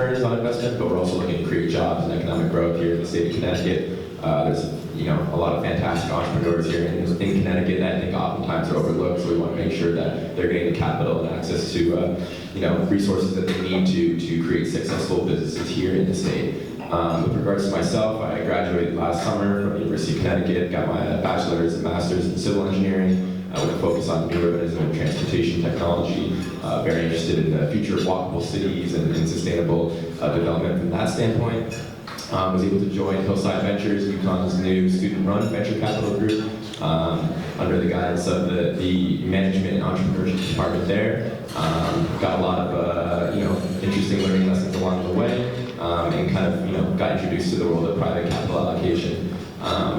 returns on investment, but we're also looking to create jobs and economic growth here in the state of Connecticut. There's a lot of fantastic entrepreneurs here in Connecticut that I think oftentimes are overlooked, so we want to make sure that they're getting the capital and access to resources that they need to create successful businesses here in the state. With regards to myself, I graduated last summer from the University of Connecticut, got my bachelor's and master's in civil engineering with a focus on new urbanism and transportation technology. Very interested in the future of walkable cities and sustainable development from that standpoint. Was able to join Hillside Ventures, UConn's new student-run venture capital group, under the guidance of the management and entrepreneurship department there. Got a lot of interesting learning lessons along the way, and kind of got introduced to the world of private capital allocation.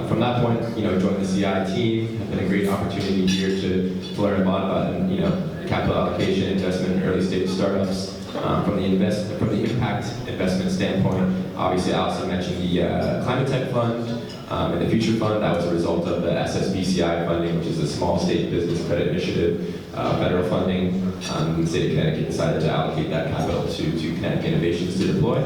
From that point, joined the CI team. Have been a great opportunity here to learn a lot about capital allocation, investment in early stage startups. From the impact investment standpoint, obviously I also mentioned the Climate Tech Fund and the Future Fund. That was a result of the SSBCI funding, which is a Small State Business Credit Initiative, federal funding. The state of Connecticut decided to allocate that capital to Connecticut Innovations to deploy.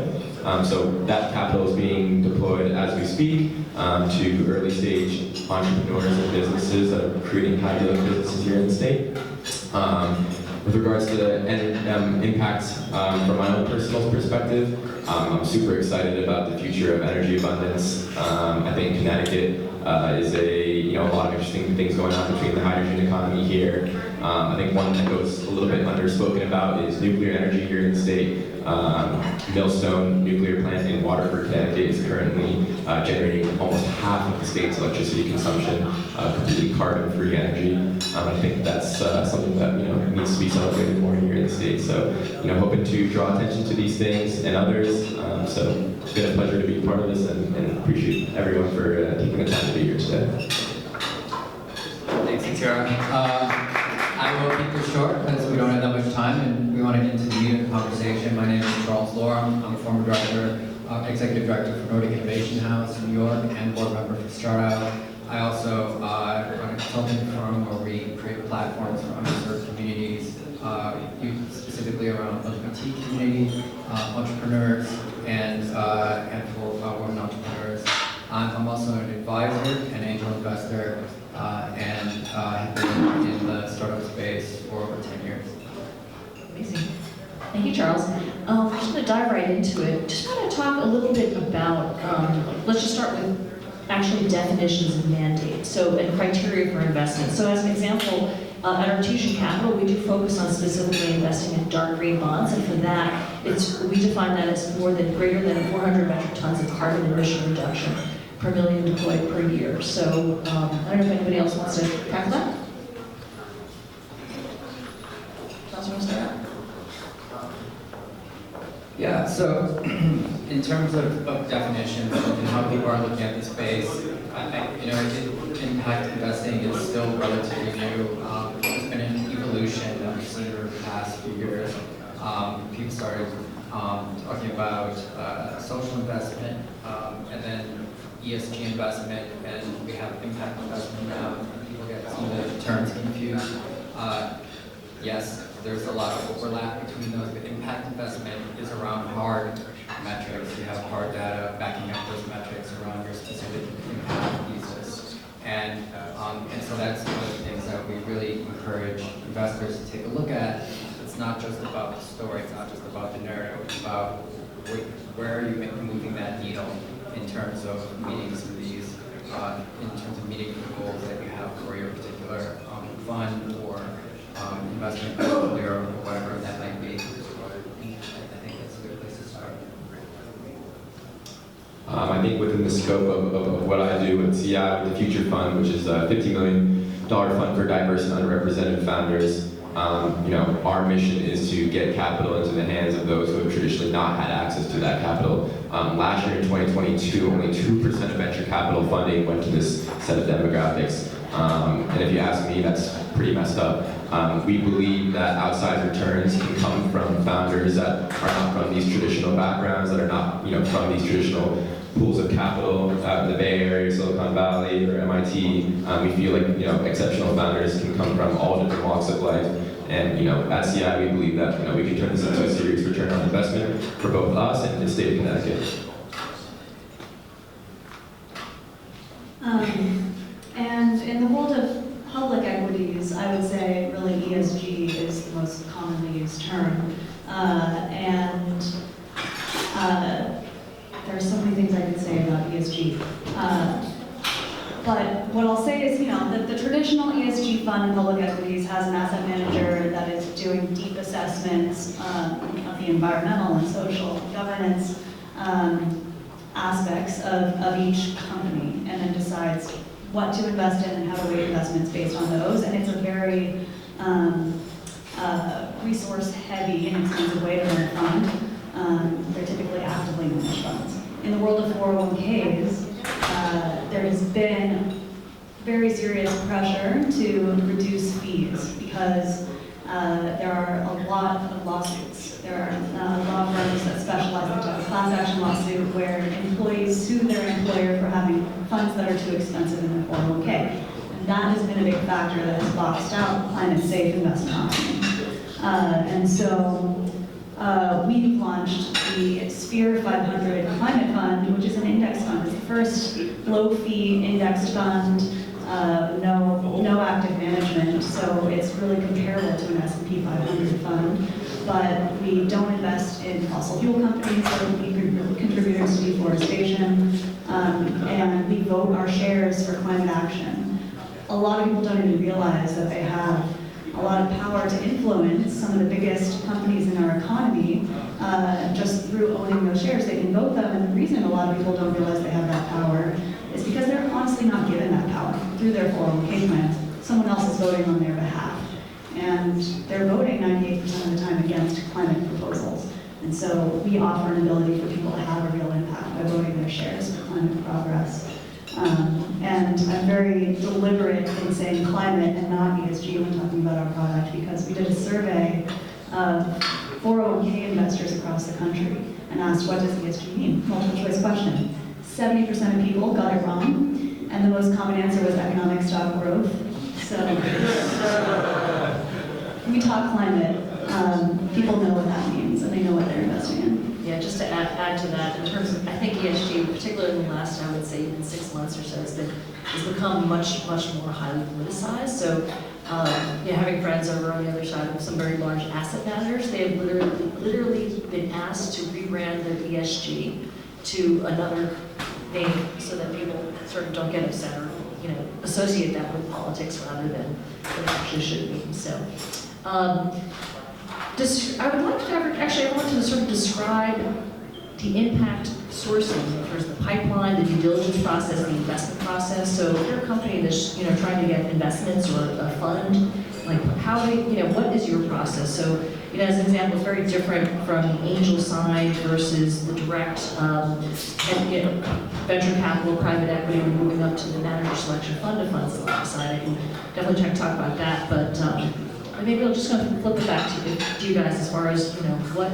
So that capital is being deployed as we speak to early stage entrepreneurs and businesses that are creating high-yielding businesses here in the state. With regards to the impacts from my own personal perspective, I'm super excited about the future of energy abundance. I think Connecticut is a lot of interesting things going on between the hydrogen economy here. I think one that goes a little bit underspoken about is nuclear energy here in the state. Millstone nuclear plant in Waterford, Connecticut is currently generating almost half of the state's electricity consumption, completely carbon-free energy. I think that's something that needs to be celebrated more here in the state. So, hoping to draw attention to these things and others. So it's been a pleasure to be a part of this, and appreciate everyone for taking the time to be here today. Thanks, Sarah. I will keep this short because we don't have that much time and we want to get into the meat of the conversation. My name is Charles Loram. I'm a former executive director for Nordic Innovation House in New York and board member for Startup. I also run a consulting firm where we create platforms for underserved communities, specifically around LGBT community, entrepreneurs, and for women entrepreneurs. I'm also an advisor, an angel investor, and have been in the startup space for over 10 years. Amazing. Thank you, Charles. I'm just going to dive right into it. Just want to talk a little bit about, let's just start with actually definitions and mandates, and criteria for investment. So as an example, at Artesian Capital, we do focus on specifically investing in dark green bonds, and for that, we define that as greater than 400 metric tons of carbon emission reduction per million deployed per year. So I don't know if anybody else wants to tackle that. Charles, want to start out? Yeah, so in terms of definitions and how people are looking at the space, impact investing is still relatively new. There's been an evolution that we've seen over the past few years. People started talking about social investment, and then ESG investment, and we have impact investment now, and people get some of the terms confused. Yes, there's a lot of overlap between those, but impact investment is around hard metrics. You have hard data backing up those metrics around your specific impact thesis. And so that's one of the things that we really encourage investors to take a look at. It's not just about the story, it's not just about the narrative, it's about where are you moving that needle in terms of meeting some of these, in terms of meeting the goals that you have for your particular fund or investment portfolio or whatever that might be. I think that's a good place to start. I think within the scope of what I do at CI with the Future Fund, which is a $50 million fund for diverse and underrepresented founders, our mission is to get capital into the hands of those who have traditionally not had access to that capital. Last year in 2022, only 2% of venture capital funding went to this set of demographics. And if you ask me, that's pretty messed up. We believe that outsized returns can come from founders that are not from these traditional backgrounds, that are not from these traditional pools of capital out in the Bay Area, Silicon Valley, or MIT. We feel like exceptional founders can come from all different walks of life. And at CI, we believe that we can turn this into a serious return on investment for both us and the state of Connecticut. And in the world of public equities, I would say really ESG is the most commonly used term. There are so many things I could say about ESG. But what I'll say is, that the traditional ESG fund in public equities has an asset manager that is doing deep assessments of the environmental and social governance aspects of each company, and then decides what to invest in and how to weight investments based on those. And it's a very resource-heavy and expensive way to run a fund. They're typically actively managed funds. In the world of 401ks, there has been very serious pressure to reduce fees because there are a lot of lawsuits. There are law firms that specialize in a class action lawsuit where employees sue their employer for having funds that are too expensive in their 401k. And that has been a big factor that has boxed out climate-safe investment options. And so we've launched the Sphere 500 Climate Fund, which is an index fund. It's the first low-fee indexed fund, no active management, so it's really comparable to an S&P 500 fund. But we don't invest in fossil fuel companies or contributors to deforestation, and we vote our shares for climate action. A lot of people don't even realize that they have a lot of power to influence some of the biggest companies in our economy just through owning those shares. They can vote them, and the reason a lot of people don't realize they have that power is because they're honestly not given that power through their 401k plans. Someone else is voting on their behalf. And they're voting 98% of the time against climate proposals. And so we offer an ability for people to have a real impact by voting their shares for climate progress. And I'm very deliberate in saying climate and not ESG when talking about our product, because we did a survey of 401k investors across the country and asked, what does ESG mean? Multiple choice question. 70% of people got it wrong, and the most common answer was economic stock growth. So we talk climate, people know what that means, and they know what they're investing in. Yeah, just to add to that, in terms of, I think ESG, particularly in the last, I would say even 6 months or so, has become much more highly politicized. So, having friends over on the other side of some very large asset managers, they have literally been asked to rebrand their ESG to another name so that people sort of don't get upset or associate that with politics rather than what it actually should be. So. I would like to I want to sort of describe the impact sourcing in terms of the pipeline, the due diligence process, the investment process. So if you're a company that's trying to get investments or a fund, like what is your process? So as an example, it's very different from angel side versus the direct venture capital, private equity, and moving up to the manager selection fund of funds side. I can definitely talk about that, but. Maybe I'm just going to flip it back to you guys as far as, what,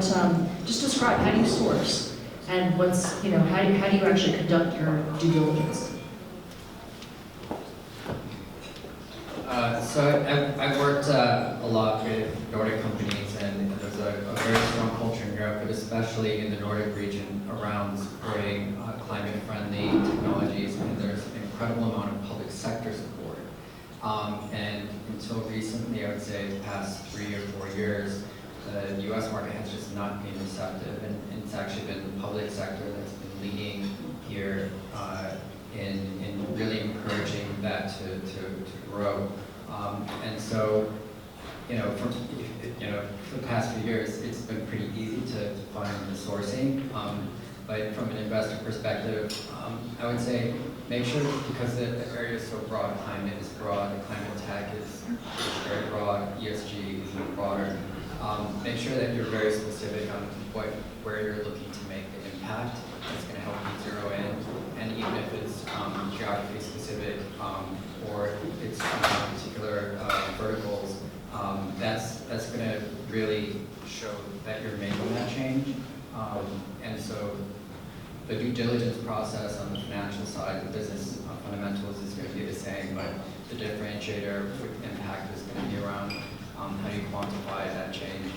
just describe how do you source and what's, how do you actually conduct your due diligence? So I've worked a lot with Nordic companies, and there's a very strong culture in Europe, but especially in the Nordic region around supporting climate-friendly technologies, and there's an incredible amount of public sector support. And until recently, I would say the past 3 or 4 years, the U.S. market has just not been receptive, and it's actually been the public sector that's been leading here in really encouraging that to grow. And so, for the past few years, it's been pretty easy to find the sourcing. But from an investor perspective, I would say make sure, because the area is so broad, climate is broad, climate tech is very broad, ESG is even broader. Make sure that you're very specific on where you're looking to make the impact. That's going to help you zero in. And even if it's geography specific or it's particular verticals, that's going to really show that you're making that change. And so the due diligence process on the financial side, the business fundamentals is going to be the same, but the differentiator with impact is going to be around how do you quantify that change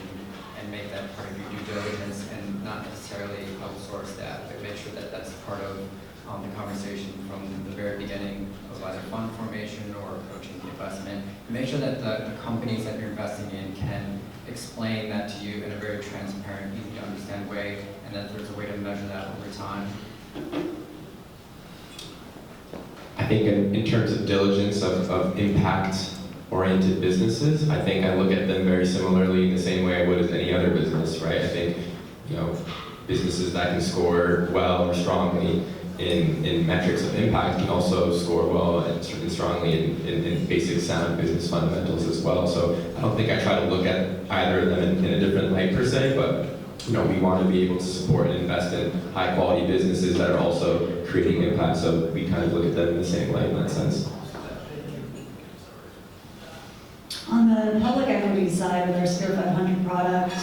and make that part of your due diligence, and not necessarily outsource that, but make sure that that's part of the conversation from the very beginning of either fund formation or approaching the investment. Make sure that the companies that you're investing in can explain that to you in a very transparent, easy to understand way, and that there's a way to measure that over time. I think in terms of diligence of impact-oriented businesses, I think I look at them very similarly in the same way I would as any other business, right? I think, businesses that can score well or strongly in metrics of impact can also score well and strongly in basic sound business fundamentals as well. So I don't think I try to look at either of them in a different light per se, but we want to be able to support and invest in high quality businesses that are also creating impact, so we kind of look at them in the same light in that sense. On the public equity side with our Sphere 500 product,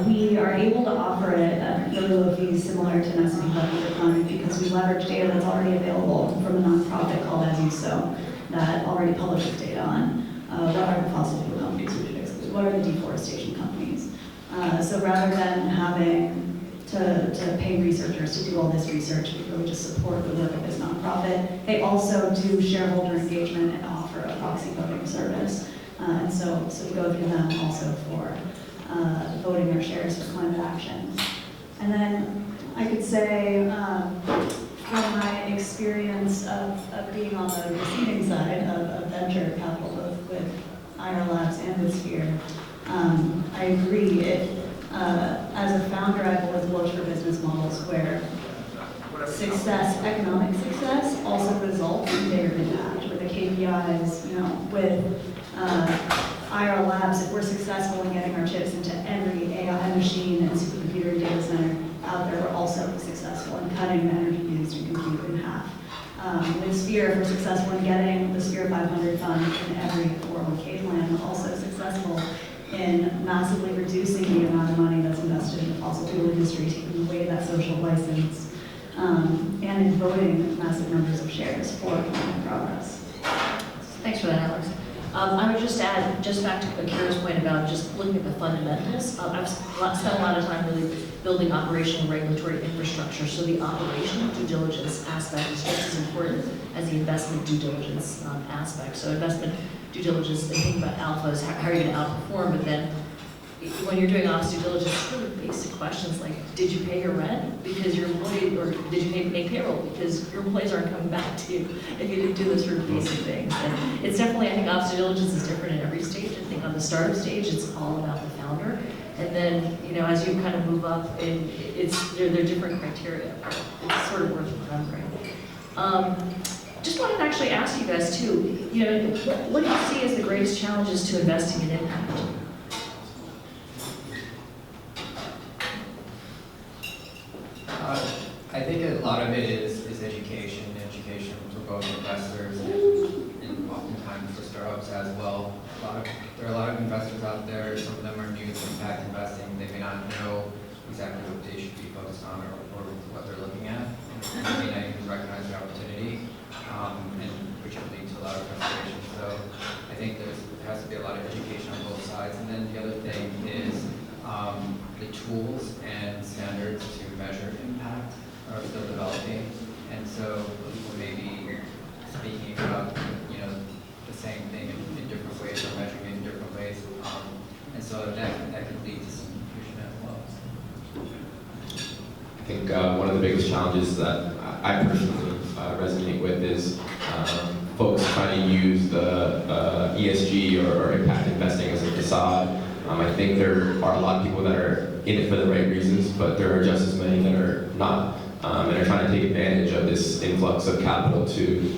we are able to offer it at really low fees similar to an S&P 500 fund because we leverage data that's already available from a nonprofit called As You Sow that already publishes data on what are the fossil fuel companies we should exclude, what are the deforestation companies. So rather than having to pay researchers to do all this research, we really just support the work of this nonprofit. They also do shareholder engagement and offer a proxy voting service. And so we go through them also for voting their shares for climate action. And then I could say from my experience of being on the receiving side of venture capital, both with Labs and with Sphere, I agree. As a founder, I've always looked for business models where success, economic success, also results in bigger impact, where the KPIs, with Labs, if we're successful in getting our chips into every AI machine and supercomputer and data center out there, we're also successful in cutting the energy used in compute in half. With Sphere, if we're successful in getting the Sphere 500 fund in every 401k plan, we're also successful in massively reducing the amount of money that's invested in the fossil fuel industry, taking away that social license, and in voting massive numbers of shares for climate progress. Thanks for that, Alex. I would just add, just back to Akira's point about just looking at the fundamentals. I've spent a lot of time really building operational and regulatory infrastructure, so the operational due diligence aspect is just as important as the investment due diligence aspect. So investment due diligence, and thinking about alphas, how are you going to outperform, but then when you're doing ops due diligence, it's really basic questions like, did you pay your rent because your employee, or did you make payroll because your employees aren't coming back to you if you didn't do those sort of basic things. And it's definitely, I think ops due diligence is different in every stage. I think on the startup stage, it's all about the founder. And then, as you kind of move up, they're different criteria. It's sort of worth remembering. Just wanted to actually ask you guys too, what do you see as the greatest challenges to investing in impact? I think a lot of it is education for both investors and oftentimes for startups as well. There are a lot of investors out there. Some of them are new to impact investing. They may not know exactly what they should be focused on or what they're looking at. They may not even recognize the opportunity, and which will lead to a lot of frustration. So I think there has to be a lot of education on both sides. And then the other thing is the tools and standards to measure impact are still developing, and so people may be speaking about the same thing in different ways or measuring it in different ways, and so that could lead to some confusion as well. I think one of the biggest challenges that I personally resonate with is folks trying to use the ESG or impact investing as a facade. I think there are a lot of people that are in it for the right reasons, but there are just as many that are not, and are trying to take advantage of this influx of capital to,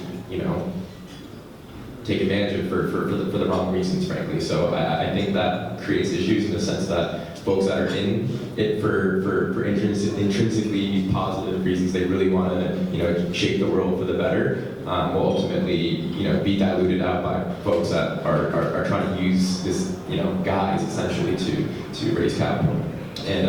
take advantage of it for the wrong reasons, frankly. So I think that creates issues in the sense that folks that are in it for intrinsically positive reasons, they really want to, shape the world for the better, will ultimately, be diluted out by folks that are trying to use this, guise essentially to raise capital. And,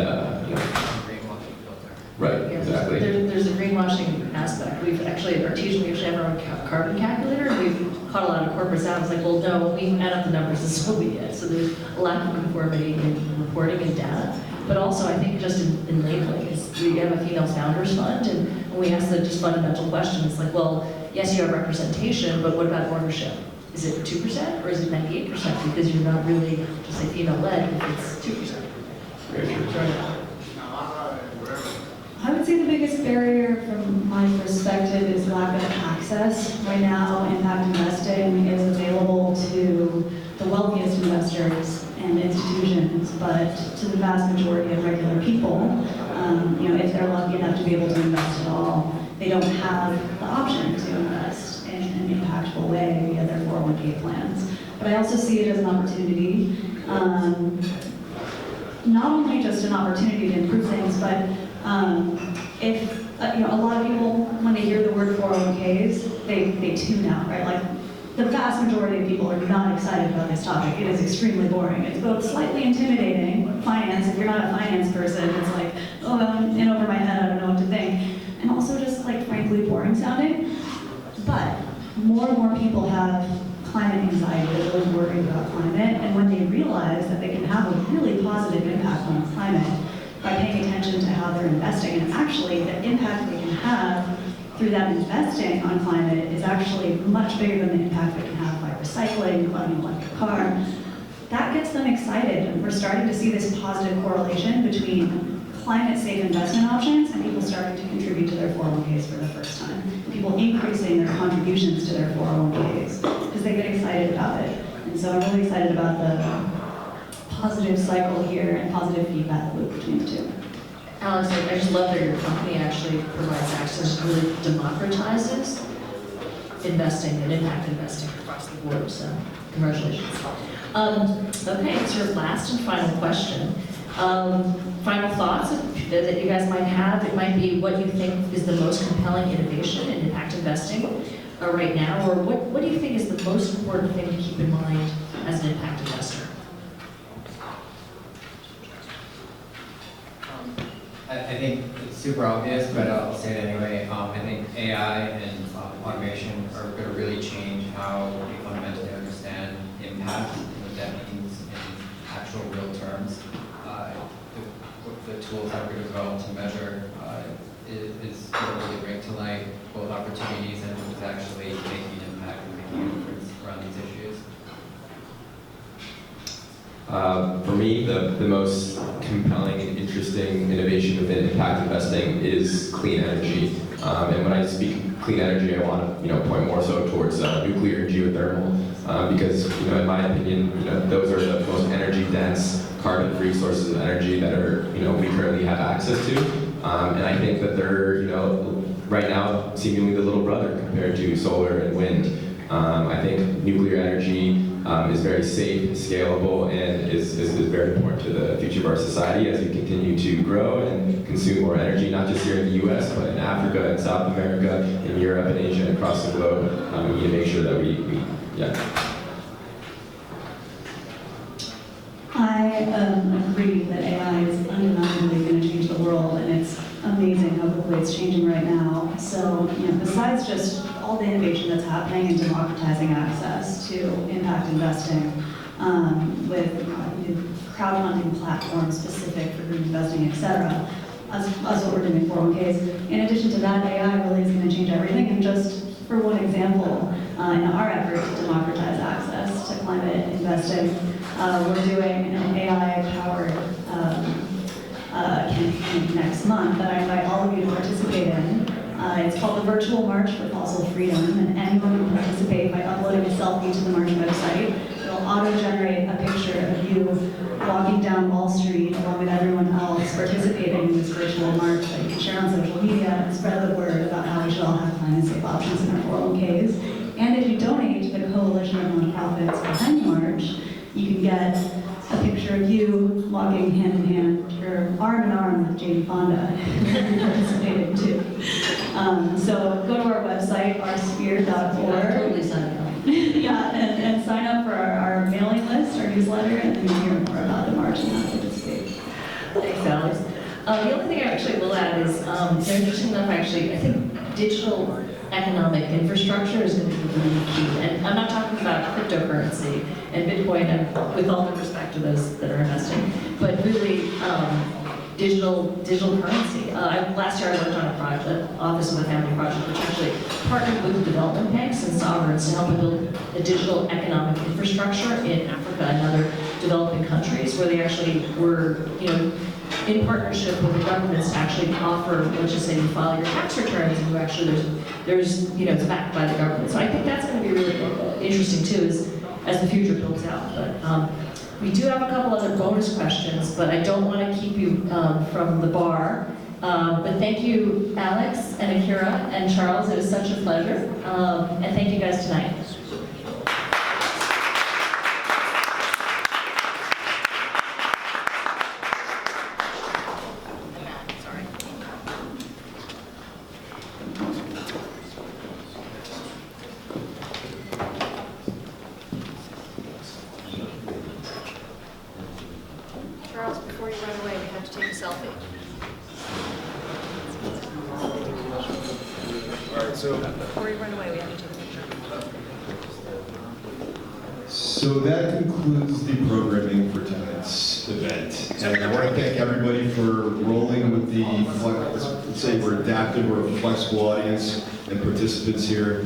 right, exactly. Exactly. There's a greenwashing aspect. We've actually, our teachers, we actually have our own carbon calculator, and we've caught a lot of corporates out. It's like, well, no, when we add up the numbers, this is what we get. So there's a lack of conformity in reporting and data. But also, I think just in labeling, is we have a female founders fund, and when we ask the just fundamental question, it's like, well, yes, you have representation, but what about ownership? Is it 2% or is it 98%? Because you're not really, just say female-led, if it's 2%. Very true. I would say the biggest barrier from my perspective is lack of access. Right now, impact investing is available to the wealthiest investors and institutions, but to the vast majority of regular people, if they're lucky enough to be able to invest at all, they don't have the option to invest in an impactful way via their 401k plans. But I also see it as an opportunity, not only just an opportunity to improve things, but if a lot of people, when they hear the word 401ks, they tune out, right? Like the vast majority of people are not excited about this topic. It is extremely boring. It's both slightly intimidating. Finance, if you're not a finance person, it's like, oh, I'm in over my head, I don't know what to think. And also just like frankly boring sounding. But more and more people have climate anxiety, they're really worried about climate, and when they realize that they can have a really positive impact on climate by paying attention to how they're investing, and actually the impact they can have through that investing on climate is actually much bigger than the impact they can have by recycling, buying an electric car, that gets them excited. And we're starting to see this positive correlation between climate-safe investment options and people starting to contribute to their 401ks for the first time. People increasing their contributions to their 401ks because they get excited about it. And so I'm really excited about the positive cycle here and positive feedback loop between the two. Alex, I just love that your company actually provides access, really democratizes investing and impact investing across the board, so congratulations. Okay, it's your last and final question. Final thoughts that you guys might have. It might be what you think is the most compelling innovation in impact investing right now, or what do you think is the most important thing to keep in mind as an impact investor? I think it's super obvious, but I'll say it anyway. I think AI and automation are going to really change how we fundamentally understand impact and what that means in actual real terms. The tools that we're going to develop to measure is going to really bring to light both opportunities and who's actually making an impact and making a difference around these issues. For me, the most compelling and interesting innovation within impact investing is clean energy. And when I speak clean energy, I want to point more so towards nuclear and geothermal, because in my opinion, those are the most energy dense, carbon-free sources of energy that are we currently have access to. And I think that they're right now seemingly the little brother compared to solar and wind. I think nuclear energy is very safe, scalable, and is very important to the future of our society as we continue to grow and consume more energy, not just here in the US, but in Africa and South America, in Europe and Asia, and across the globe. We need to make sure that we. I agree that AI is undeniably going to change the world, and it's amazing how quickly it's changing right now. So, besides just all the innovation that's happening in democratizing access to impact investing, with crowdfunding platforms specific for group investing, et cetera, as what we're doing in 401ks. In addition to that, AI really is going to change everything. And just for one example, in our effort to democratize access to climate investing, we're doing an AI-powered campaign next month that I invite all of you to participate in. It's called the Virtual March for Fossil Freedom, and anyone can participate by uploading a selfie to the March website. It'll auto-generate a picture of you walking down Wall Street along with everyone else participating in this virtual march that you can share on social media and spread the word about how we should all have climate-safe options in our 401ks. And if you donate to the coalition of nonprofits behind the march, you can get a picture of you walking hand in hand, or arm in arm with Jane Fonda, participating too. So go to our website, oursphere.org. Totally sign up. Yeah, and sign up for our mailing list, our newsletter, and then you'll hear more about the march and how to participate. Thanks, Alex. The only thing I actually will that is, they're interesting enough, actually, I think digital economic infrastructure is going to be really key. And I'm not talking about cryptocurrency and Bitcoin, and with all due respect to those that are investing, but really digital currency. Last year I worked on a project, Office of the Family Project, which actually partnered with development banks and sovereigns to help build a digital economic infrastructure in Africa and other developing countries, where they actually were, in partnership with the governments to actually offer, let's just say you file your tax returns and you actually, it's backed by the government. So I think that's going to be really interesting too, as the future builds out. But we do have a couple other bonus questions, but I don't want to keep you from the bar. But thank you, Alex and Akira and Charles. It was such a pleasure. And thank you guys tonight. Charles, before you run away, we have to take a selfie. All right, so. Before you run away, we have to take a picture. So that concludes the programming for tonight's event. And I want to thank everybody for rolling with the, let's say we're adaptive, we're a flexible audience and participants here.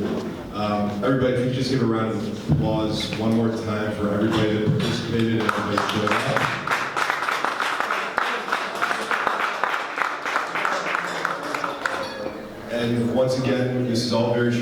Everybody, if you just give a round of applause one more time for everybody that participated and everybody